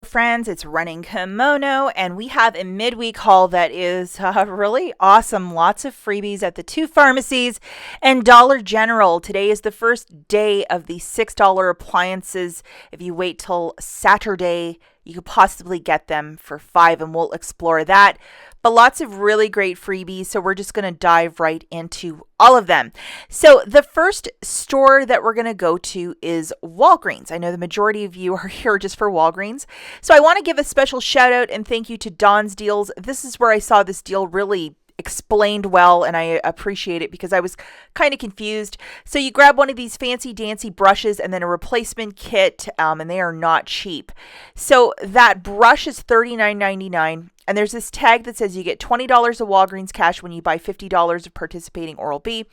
friends. It's Running Kimono, and we have a midweek haul that is really awesome. Lots of freebies at the two pharmacies and Dollar General. Today is the first day of the $6 appliances. If you wait till Saturday, you could possibly get them for $5, and we'll explore that. But lots of really great freebies, so we're just going to dive right into all of them. So the first store that we're going to go to is Walgreens. I know the majority of you are here just for Walgreens. So I want to give a special shout out and thank you to Dawn's Deals. This is where I saw this deal really explained well, and I appreciate it because I was kind of confused. So you grab one of these fancy dancy brushes and then a replacement kit, and they are not cheap. So that brush is $39.99, and there's this tag that says you get $20 of Walgreens cash when you buy $50 of participating Oral-B.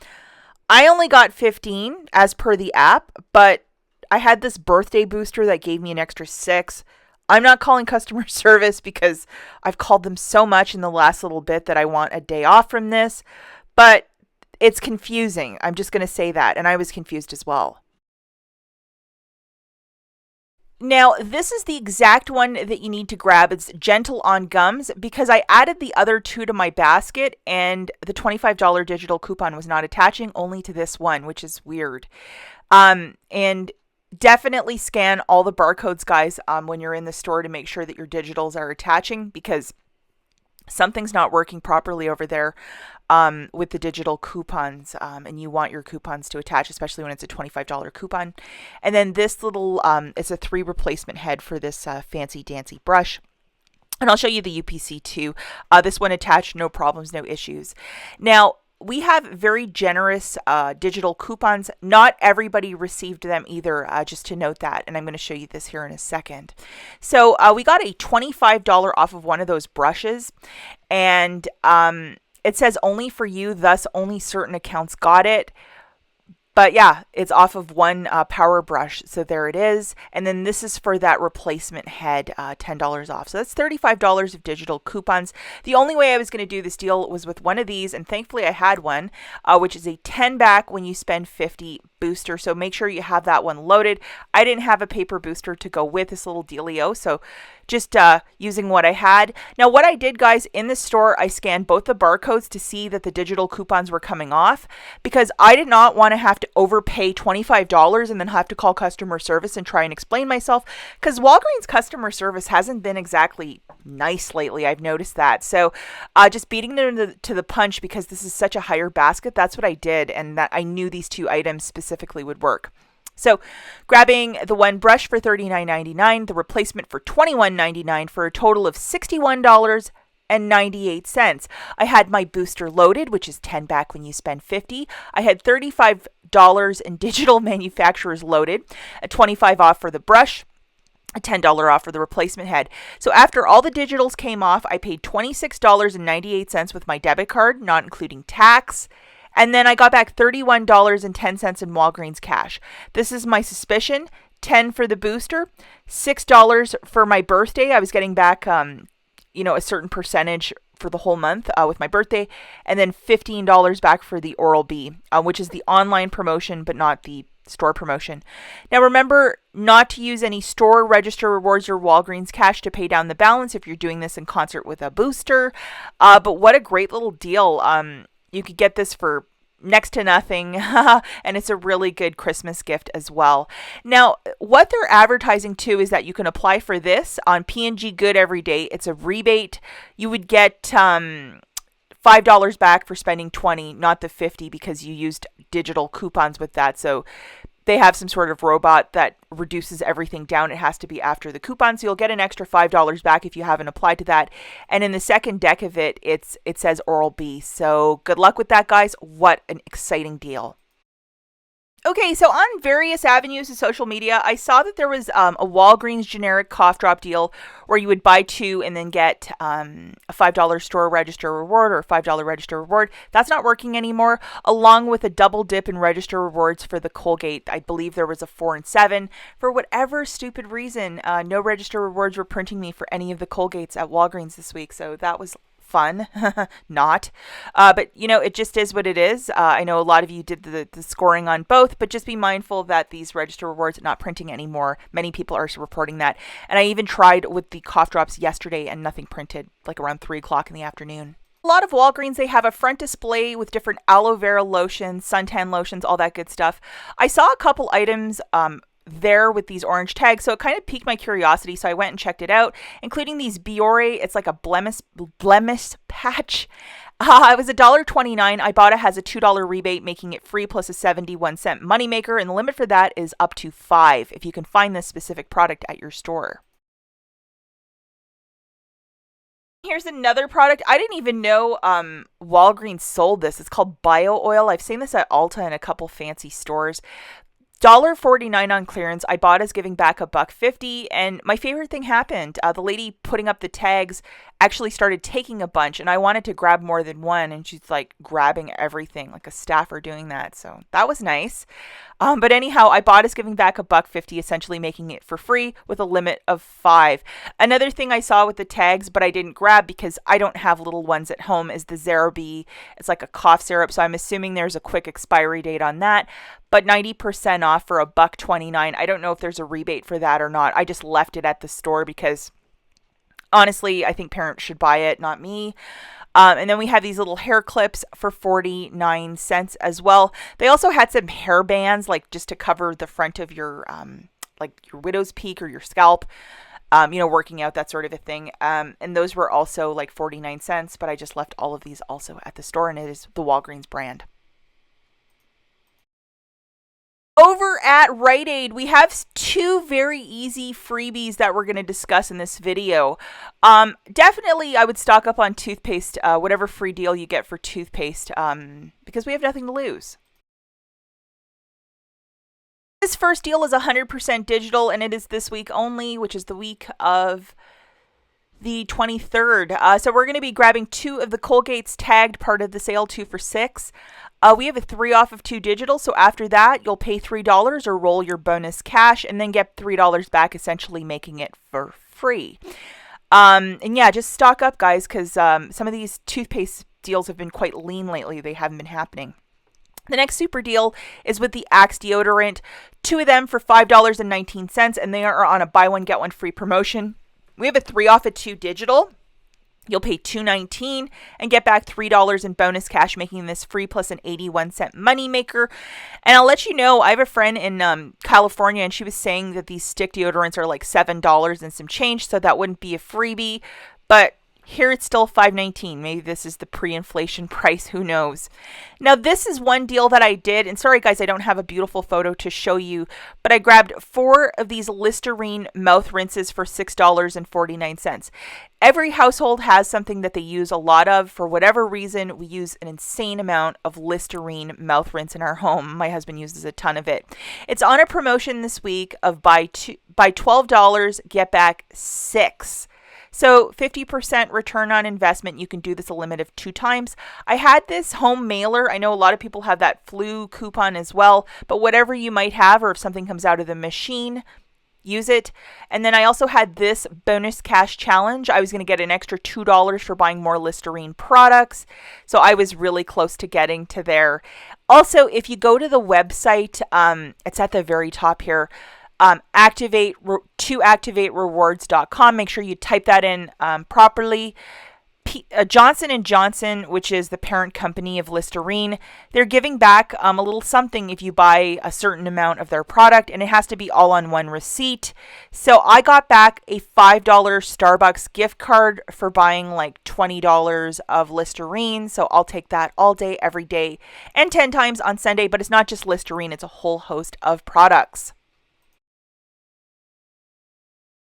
I only got $15 as per the app, but I had this birthday booster that gave me an extra $6. I'm not calling customer service because I've called them so much in the last little bit that I want a day off from this, but it's confusing. I'm just going to say that, and I was confused as well. Now, this is the exact one that you need to grab. It's Gentle on Gums because I added the other two to my basket, and the $25 digital coupon was not attaching, only to this one, which is weird. And definitely scan all the barcodes, guys, when you're in the store to make sure that your digitals are attaching, because something's not working properly over there with the digital coupons, and you want your coupons to attach, especially when it's a $25 coupon. And then this little, it's a 3 replacement head for this fancy dancy brush. And I'll show you the UPC too. This one attached, no problems, no issues. Now, we have very generous digital coupons. Not everybody received them either, just to note that. And I'm going to show you this here in a second. So we got a $25 off of one of those brushes. And it says only for you, thus only certain accounts got it. But yeah, it's off of one power brush. So there it is. And then this is for that replacement head, $10 off. So that's $35 of digital coupons. The only way I was going to do this deal was with one of these. And thankfully I had one, which is a 10 back when you spend 50 booster. So make sure you have that one loaded. I didn't have a paper booster to go with this little dealio, so just using what I had. Now what I did, guys, in the store, I scanned both the barcodes to see that the digital coupons were coming off, because I did not want to have to overpay $25 and then have to call customer service and try and explain myself, because Walgreens customer service hasn't been exactly nice lately. I've noticed that. So just beating them to the punch, because this is such a higher basket, that's what I did, and that I knew these two items specifically would work. So grabbing the one brush for $39.99, the replacement for $21.99 for a total of $61.98. I had my booster loaded, which is 10 back when you spend 50. I had $35 in digital manufacturers loaded, a 25 off for the brush, a $10 off for the replacement head. So after all the digitals came off, I paid $26.98 with my debit card, not including tax. And then I got back $31.10 in Walgreens cash. This is my suspicion. $10 for the booster, $6 for my birthday. I was getting back, a certain percentage for the whole month with my birthday, and then $15 back for the Oral-B, which is the online promotion, but not the store promotion. Now remember not to use any store register rewards or Walgreens cash to pay down the balance if you're doing this in concert with a booster. But what a great little deal. You could get this for next to nothing, and it's a really good Christmas gift as well. Now, what they're advertising too is that you can apply for this on P&G Good every day. It's a rebate. You would get $5 back for spending $20, not the $50, because you used digital coupons with that. So they have some sort of robot that reduces everything down. It has to be after the coupon. So you'll get an extra $5 back if you haven't applied to that. And in the second deck of it, it says Oral-B. So good luck with that, guys. What an exciting deal. Okay, so on various avenues of social media, I saw that there was a Walgreens generic cough drop deal where you would buy 2 and then get a $5 store register reward or a $5 register reward. That's not working anymore, along with a double dip in register rewards for the Colgate. I believe there was a 4 and 7. For whatever stupid reason, no register rewards were printing me for any of the Colgates at Walgreens this week, so that was fun. Not. But, you know, it just is what it is. I know a lot of you did the scoring on both, but just be mindful that these register rewards are not printing anymore. Many people are reporting that. And I even tried with the cough drops yesterday and nothing printed, like around 3 o'clock in the afternoon. A lot of Walgreens, they have a front display with different aloe vera lotions, suntan lotions, all that good stuff. I saw a couple items there with these orange tags, so it kind of piqued my curiosity, so I went and checked it out, including these Biore. It's like a blemish patch. It was $1.29. IBOTTA has a $2 rebate, making it free plus a 71-cent moneymaker, and the limit for that is up to 5 if you can find this specific product at your store. Here's another product. I didn't even know Walgreens sold this. It's called Bio Oil. I've seen this at Ulta and a couple fancy stores. $1.49 on clearance. IBOTTA's giving back $1.50, and my favorite thing happened. The lady putting up the tags actually started taking a bunch, and I wanted to grab more than one, and she's like grabbing everything, like a staffer doing that. So that was nice. But anyhow, IBOTTA's giving back $1.50, essentially making it for free with a limit of 5. Another thing I saw with the tags, but I didn't grab because I don't have little ones at home, is the Zerobi. It's like a cough syrup, so I'm assuming there's a quick expiry date on that. But 90% off for $1.29. I don't know if there's a rebate for that or not. I just left it at the store because honestly, I think parents should buy it, not me. And then we have these little hair clips for 49 cents as well. They also had some hair bands, like just to cover the front of your, like your widow's peak or your scalp, you know, working out, that sort of a thing. And those were also like 49 cents, but I just left all of these also at the store, and it is the Walgreens brand. Over at Rite Aid, we have 2 very easy freebies that we're going to discuss in this video. Definitely, I would stock up on toothpaste, whatever free deal you get for toothpaste, because we have nothing to lose. This first deal is 100% digital, and it is this week only, which is the week of the 23rd. So we're going to be grabbing 2 of the Colgate's tagged, part of the sale, 2 for $6. We have a 3 off of 2 digital, so after that, you'll pay $3 or roll your bonus cash and then get $3 back, essentially making it for free. And yeah, just stock up, guys, because some of these toothpaste deals have been quite lean lately. They haven't been happening. The next super deal is with the Axe deodorant. 2 of them for $5.19, and they are on a buy one, get one free promotion. We have a 3 off of 2 digital. You'll pay $2.19 and get back $3 in bonus cash, making this free plus an 81-cent moneymaker. And I'll let you know, I have a friend in California, and she was saying that these stick deodorants are like $7 and some change, so that wouldn't be a freebie. But here it's still $5.19. Maybe this is the pre-inflation price. Who knows? Now, this is one deal that I did. And sorry, guys, I don't have a beautiful photo to show you. But I grabbed 4 of these Listerine mouth rinses for $6.49. Every household has something that they use a lot of. For whatever reason, we use an insane amount of Listerine mouth rinse in our home. My husband uses a ton of it. It's on a promotion this week of buy $12, get back 6. So 50% return on investment. You can do this a limit of 2 times. I had this home mailer. I know a lot of people have that flu coupon as well, but whatever you might have, or if something comes out of the machine, use it. And then I also had this bonus cash challenge. I was going to get an extra $2 for buying more Listerine products. So I was really close to getting to there. Also, if you go to the website, it's at the very top here, activaterewards.com. Make sure you type that in properly. Johnson & Johnson, which is the parent company of Listerine, they're giving back a little something if you buy a certain amount of their product, and it has to be all on one receipt. So I got back a $5 Starbucks gift card for buying like $20 of Listerine. So I'll take that all day, every day, and 10 times on Sunday. But it's not just Listerine, it's a whole host of products.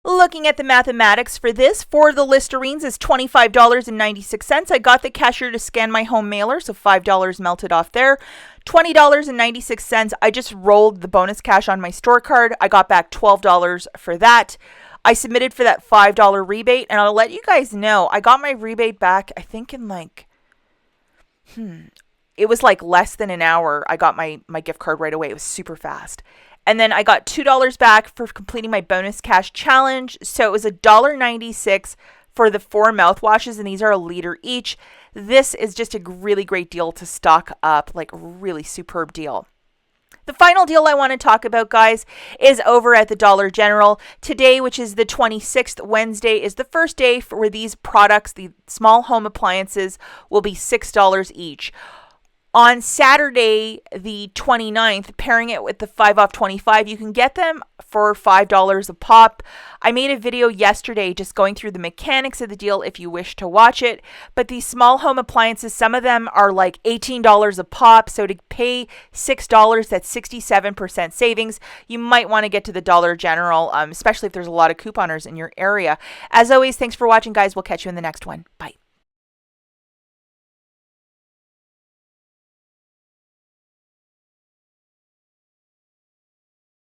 Looking at the mathematics for this, for the Listerines is $25.96. I got the cashier to scan my home mailer, so $5 melted off there. $20.96. I just rolled the bonus cash on my store card. I got back $12 for that. I submitted for that $5 rebate, and I'll let you guys know, I got my rebate back, I think in like, it was like less than an hour. I got my gift card right away. It was super fast. And then I got $2 back for completing my bonus cash challenge. So it was $1.96 for the 4 mouthwashes, and these are $1 each. This is just a really great deal to stock up, like really superb deal. The final deal I want to talk about, guys, is over at the Dollar General. Today, which is the 26th, Wednesday, is the first day where these products, the small home appliances, will be $6 each. On Saturday, the 29th, pairing it with the 5 off 25, you can get them for $5 a pop. I made a video yesterday just going through the mechanics of the deal if you wish to watch it. But these small home appliances, some of them are like $18 a pop. So to pay $6, that's 67% savings. You might want to get to the Dollar General, especially if there's a lot of couponers in your area. As always, thanks for watching, guys. We'll catch you in the next one. Bye.